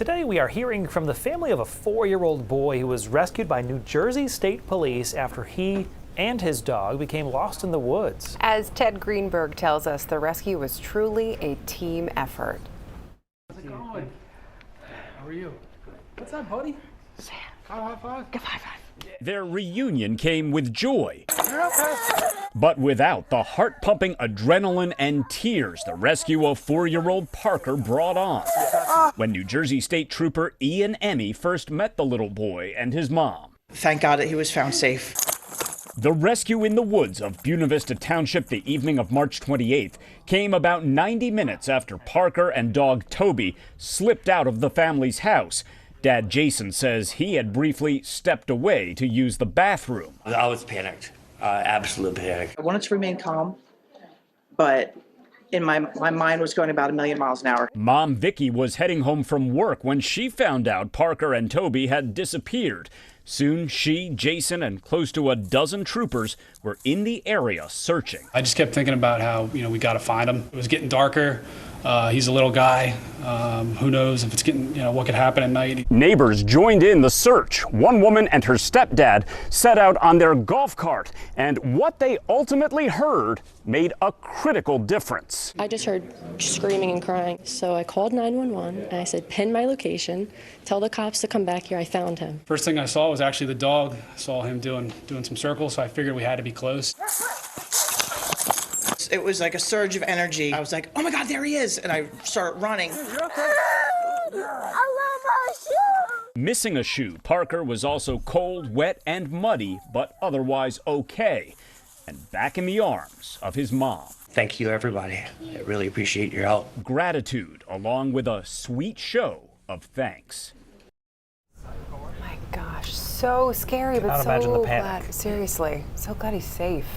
Today we are hearing from the family of a 4-year-old boy who was rescued by New Jersey State Police after he and his dog became lost in the woods. As Ted Greenberg tells us, the rescue was truly a team effort. How's it going? How are you? What's up, buddy? High five. Give high five. Their reunion came with joy, but without the heart-pumping adrenaline and tears the rescue of 4-year-old Parker brought on. When New Jersey State Trooper Ian Emmy first met the little boy and his mom. Thank God that he was found safe. The rescue in the woods of Buena Vista Township the evening of March 28th came about 90 minutes after Parker and dog Toby slipped out of the family's house. Dad Jason says he had briefly stepped away to use the bathroom. I was panicked, absolute panic. I wanted to remain calm, but in my mind was going about 1,000,000 miles an hour. Mom Vicky was heading home from work when she found out Parker and Toby had disappeared. Soon she, Jason, and close to a dozen troopers were in the area searching. I just kept thinking about how, we got to find him. It was getting darker. He's a little guy. Who knows if it's getting, what could happen at night. Neighbors joined in the search. One woman and her stepdad set out on their golf cart, and what they ultimately heard made a critical difference. I just heard screaming and crying, so I called 911 and I said, pin my location, tell the cops to come back here. I found him. First thing I saw was actually the dog. I saw him doing some circles, so I figured we had to be close. It was like a surge of energy. I was like, oh my God, there he is. And I started running. Missing a shoe, Parker was also cold, wet, and muddy, but otherwise okay, and back in the arms of his mom. Thank you, everybody. I really appreciate your help. Gratitude, along with a sweet show of thanks. Oh my gosh, so scary, but Cannot so imagine the panic. glad. Seriously, so glad he's safe.